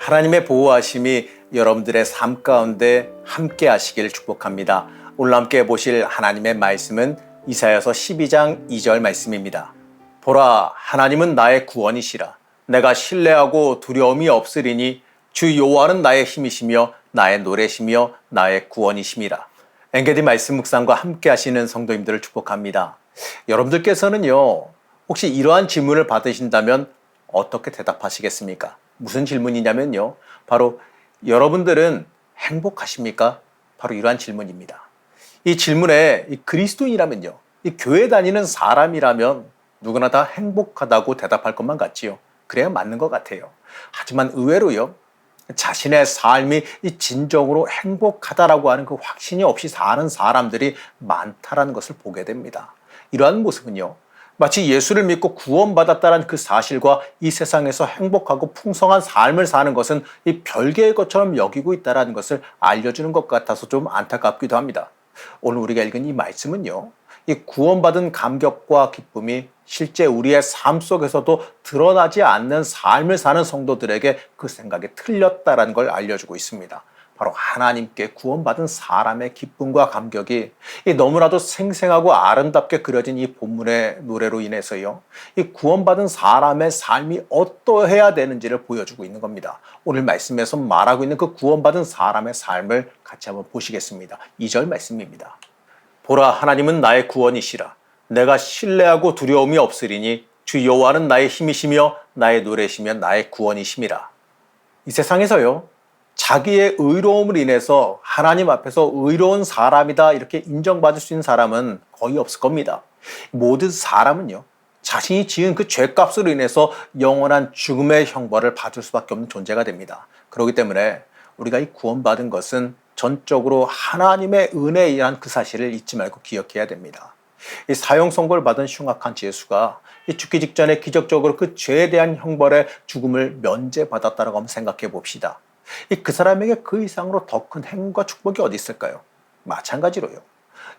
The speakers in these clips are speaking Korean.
하나님의 보호하심이 여러분들의 삶 가운데 함께 하시길 축복합니다. 오늘 함께 보실 하나님의 말씀은 이사야서 12장 2절 말씀입니다. 보라, 하나님은 나의 구원이시라. 내가 신뢰하고 두려움이 없으리니 주 여호와는 나의 힘이시며 나의 노래시며 나의 구원이심이라. 엔게디 말씀 묵상과 함께 하시는 성도님들을 축복합니다. 여러분들께서는요, 혹시 이러한 질문을 받으신다면 어떻게 대답하시겠습니까? 무슨 질문이냐면요, 바로 여러분들은 행복하십니까? 바로 이러한 질문입니다. 이 질문에 이 그리스도인이라면요, 이 교회 다니는 사람이라면 누구나 다 행복하다고 대답할 것만 같지요. 그래야 맞는 것 같아요. 하지만 의외로요, 자신의 삶이 진정으로 행복하다라고 하는 그 확신이 없이 사는 사람들이 많다라는 것을 보게 됩니다. 이러한 모습은요, 마치 예수를 믿고 구원받았다는 그 사실과 이 세상에서 행복하고 풍성한 삶을 사는 것은 이 별개의 것처럼 여기고 있다는 것을 알려주는 것 같아서 좀 안타깝기도 합니다. 오늘 우리가 읽은 이 말씀은요, 이 구원받은 감격과 기쁨이 실제 우리의 삶 속에서도 드러나지 않는 삶을 사는 성도들에게 그 생각이 틀렸다는 걸 알려주고 있습니다. 바로 하나님께 구원받은 사람의 기쁨과 감격이 너무나도 생생하고 아름답게 그려진 이 본문의 노래로 인해서요, 이 구원받은 사람의 삶이 어떠해야 되는지를 보여주고 있는 겁니다. 오늘 말씀에서 말하고 있는 그 구원받은 사람의 삶을 같이 한번 보시겠습니다. 2절 말씀입니다. 보라, 하나님은 나의 구원이시라. 내가 신뢰하고 두려움이 없으리니 주 여호와는 나의 힘이시며 나의 노래시며 나의 구원이심이라. 이 세상에서요, 자기의 의로움을 인해서 하나님 앞에서 의로운 사람이다 이렇게 인정받을 수 있는 사람은 거의 없을 겁니다. 모든 사람은요, 자신이 지은 그 죄값으로 인해서 영원한 죽음의 형벌을 받을 수밖에 없는 존재가 됩니다. 그렇기 때문에 우리가 이 구원받은 것은 전적으로 하나님의 은혜에 의한 그 사실을 잊지 말고 기억해야 됩니다. 이 사형 선고를 받은 흉악한 죄수가 죽기 직전에 기적적으로 그 죄에 대한 형벌의 죽음을 면제받았다라고 한번 생각해 봅시다. 그 사람에게 그 이상으로 더 큰 행운과 축복이 어디 있을까요? 마찬가지로요,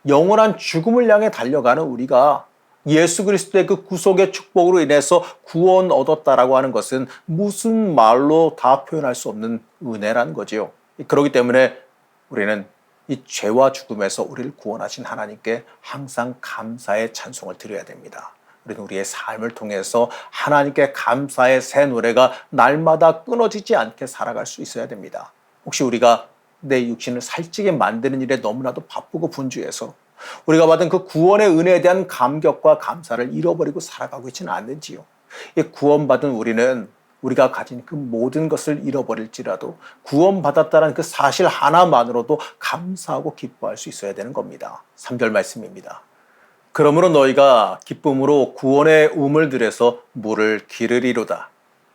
영원한 죽음을 향해 달려가는 우리가 예수 그리스도의 그 구속의 축복으로 인해서 구원 얻었다라고 하는 것은 무슨 말로 다 표현할 수 없는 은혜라는 거지요. 그렇기 때문에 우리는 이 죄와 죽음에서 우리를 구원하신 하나님께 항상 감사의 찬송을 드려야 됩니다. 우리는 우리의 삶을 통해서 하나님께 감사의 새 노래가 날마다 끊어지지 않게 살아갈 수 있어야 됩니다. 혹시 우리가 내 육신을 살찌게 만드는 일에 너무나도 바쁘고 분주해서 우리가 받은 그 구원의 은혜에 대한 감격과 감사를 잃어버리고 살아가고 있지는 않는지요? 이 구원받은 우리는 우리가 가진 그 모든 것을 잃어버릴지라도 구원받았다는 그 사실 하나만으로도 감사하고 기뻐할 수 있어야 되는 겁니다. 3절 말씀입니다. 그러므로 너희가 기쁨으로 구원의 우물 들에서 물을 기르리로다.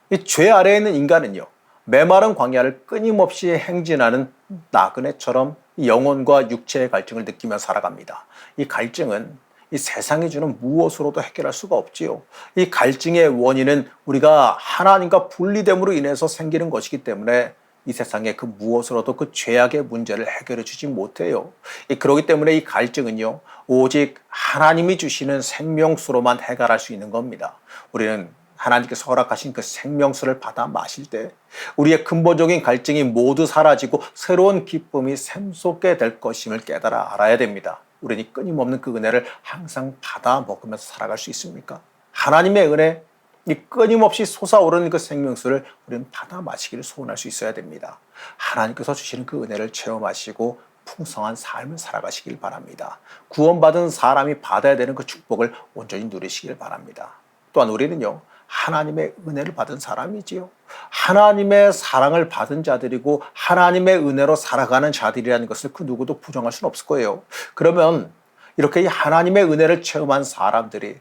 이 죄 아래에 있는 인간은요, 메마른 광야를 끊임없이 행진하는 나그네처럼 영혼과 육체의 갈증을 느끼며 살아갑니다. 이 갈증은 이 세상이 주는 무엇으로도 해결할 수가 없지요. 이 갈증의 원인은 우리가 하나님과 분리됨으로 인해서 생기는 것이기 때문에 이 세상의 그 무엇으로도 그 죄악의 문제를 해결해 주지 못해요. 그렇기 때문에 이 갈증은요, 오직 하나님이 주시는 생명수로만 해결할 수 있는 겁니다. 우리는 하나님께서 허락하신 그 생명수를 받아 마실 때 우리의 근본적인 갈증이 모두 사라지고 새로운 기쁨이 샘솟게 될 것임을 깨달아 알아야 됩니다. 우리는 끊임없는 그 은혜를 항상 받아 먹으면서 살아갈 수 있습니까? 하나님의 은혜, 이 끊임없이 솟아오르는 그 생명수를 우리는 받아 마시기를 소원할 수 있어야 됩니다. 하나님께서 주시는 그 은혜를 체험하시고 풍성한 삶을 살아가시길 바랍니다. 구원받은 사람이 받아야 되는 그 축복을 온전히 누리시길 바랍니다. 또한 우리는요, 하나님의 은혜를 받은 사람이지요. 하나님의 사랑을 받은 자들이고 하나님의 은혜로 살아가는 자들이라는 것을 그 누구도 부정할 수는 없을 거예요. 그러면 이렇게 이 하나님의 은혜를 체험한 사람들이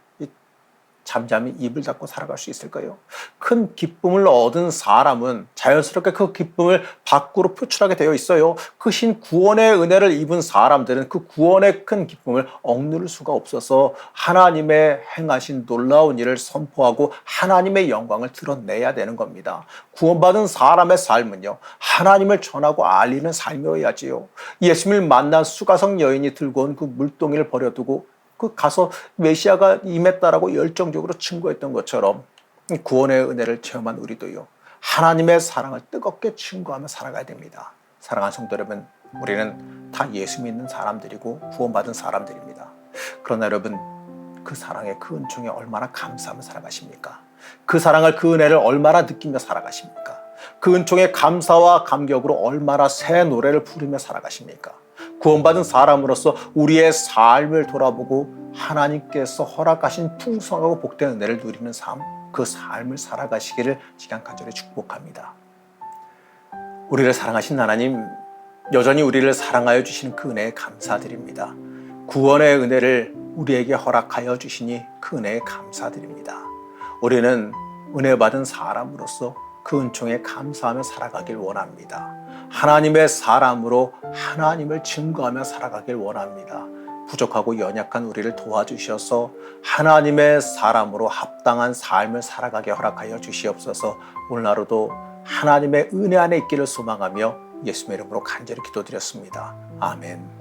잠잠히 입을 닫고 살아갈 수 있을까요? 큰 기쁨을 얻은 사람은 자연스럽게 그 기쁨을 밖으로 표출하게 되어 있어요. 크신 구원의 은혜를 입은 사람들은 그 구원의 큰 기쁨을 억누를 수가 없어서 하나님의 행하신 놀라운 일을 선포하고 하나님의 영광을 드러내야 되는 겁니다. 구원받은 사람의 삶은요, 하나님을 전하고 알리는 삶이어야지요. 예수님을 만난 수가성 여인이 들고 온 그 물동이를 버려두고 그 가서 메시아가 임했다라고 열정적으로 증거했던 것처럼 구원의 은혜를 체험한 우리도요, 하나님의 사랑을 뜨겁게 증거하며 살아가야 됩니다. 사랑하는 성도 여러분, 우리는 다 예수 믿는 사람들이고 구원받은 사람들입니다. 그러나 여러분, 그 사랑에, 그 은총에 얼마나 감사하며 살아가십니까? 그 사랑을, 그 은혜를 얼마나 느끼며 살아가십니까? 그 은총의 감사와 감격으로 얼마나 새 노래를 부르며 살아가십니까? 구원받은 사람으로서 우리의 삶을 돌아보고 하나님께서 허락하신 풍성하고 복된 은혜를 누리는 삶, 그 삶을 살아가시기를 시간 간절히 축복합니다. 우리를 사랑하신 하나님, 여전히 우리를 사랑하여 주시는 그 은혜에 감사드립니다. 구원의 은혜를 우리에게 허락하여 주시니 그 은혜에 감사드립니다. 우리는 은혜 받은 사람으로서 그 은총에 감사하며 살아가길 원합니다. 하나님의 사람으로 하나님을 증거하며 살아가길 원합니다. 부족하고 연약한 우리를 도와주셔서 하나님의 사람으로 합당한 삶을 살아가게 허락하여 주시옵소서. 오늘 하루도 하나님의 은혜 안에 있기를 소망하며 예수님의 이름으로 간절히 기도드렸습니다. 아멘.